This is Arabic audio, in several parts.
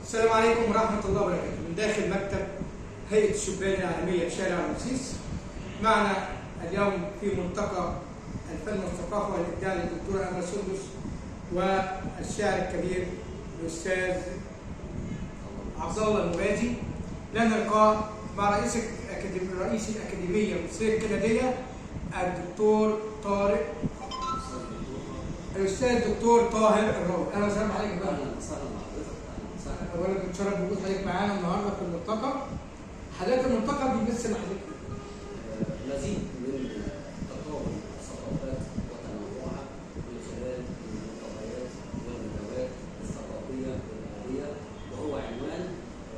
السلام عليكم ورحمة الله وبركاته. من داخل مكتب هيئة الشبان العالمية في شارع رمسيس. معنا اليوم في ملتقى الفن والثقافة والإبداع للدكتورة أمل سندس والشاعر الكبير الأستاذ عبد الله المبادي. لنا لقاء مع رئيس الأكاديمية المصرية الكندية الأستاذ الدكتور طاهر الراوي. أهلا وسهلا بحضرتك بقى. اهلا وسهلا بحضرتك. اهلا وسهلا. أولا بنتشرف بوجود حضرتك معانا النهارده في الملتقى. حضرتك الملتقى بيمثل حضرتك مزيد من تطور الثقافات وتنوعها من خلال الملتقيات والندوات الثقافيه والمهنيه، وهو عنوان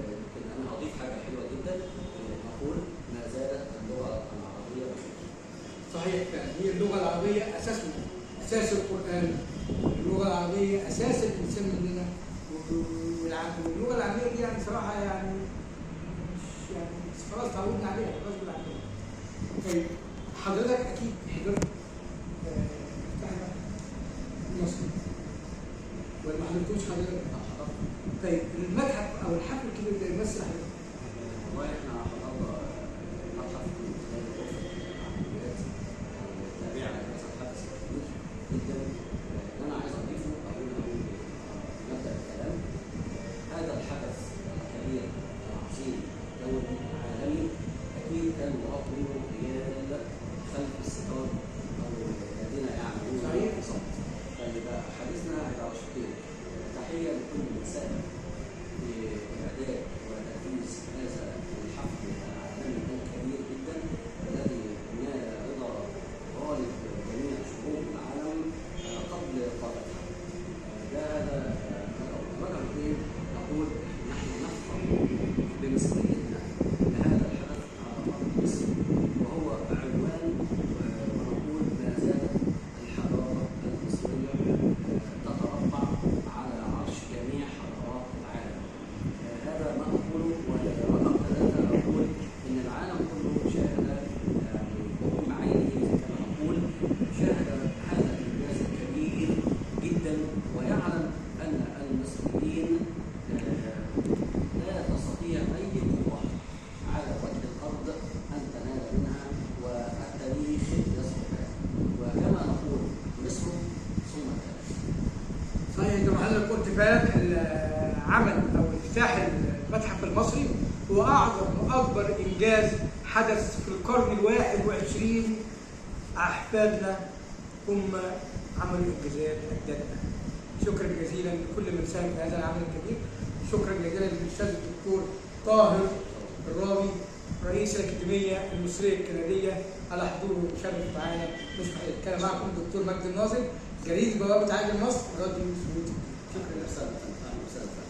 يمكن انا اضيف حاجه حلوه جدا، نقول ما زالت اللغه العربيه بخير. صحيح فعلا، هي اللغة العربية أساس القرآن، اللغة العربية أساس الإنسان مننا، واللغة العربية دي يعني صراحة يعني مش يعني خلاص تعودنا عليها خلاص بالعربية. طيب حضرتك أكيد حضرت مصر ولا ما حضرتوش حضرتك؟ طيب المتحف أو الحفل الكبير ده يمثل حضرتك؟ والله احنا حضرنا متحف من خلال غرفه العمليات التابعه لهذا الحدث الكبير جدا. اللي انا عايز اضيفه اقول نبدا الكلام. هذا الحدث الكبير العظيم دولي عالمي اكيد كان مراد منه رجال خلف الستار او الذين يعملون في صمت. فيبقى حديثنا هيبقى شقين. تحيه لكل من ساهم في اعداد وتنفيذ هذا الحفل العالمي الكبير جدا الذي نال رضا غالب جميع شعوب العالم قبل قادتها. هذا رقم اثنين، نقول نحن نفخر بمصريتنا لهذا الحدث على ارض مصر، وهو عنوان ونقول ما زالت الحضاره المصريه تتربع على عرش جميع حضارات العالم. هذا ما اقوله. ورقم ثلاثه اقول ان العالم كله شاهد بأم عينه كما نقول، شاهد هذا الانجاز الكبير جدا، ويعلم ان المصريين لا تستطيع اي قوه على وجه الارض ان تنال منها، والتاريخ يصف ذلك. وكما نقول مصر ثم التاريخ. صحيح، انت حضرتك قلت فعلا العمل او افتتاح المتحف المصري هو اعظم واكبر انجاز حدث في القرن ال21. احفادنا هم عملوا انجازات اجدادنا. شكرا جزيلا لكل من ساهم في هذا العمل الكبير. شكرا جزيلا للاستاذ الدكتور طاهر الراوي رئيس الاكاديميه المصريه الكنديه على حضوره وشرف معانا. مش محتاج. كان معكم الدكتور مجدي الناظر، جريد بوابه عاجل مصر، راديو سويت. شكرا. اهلا وسهلا.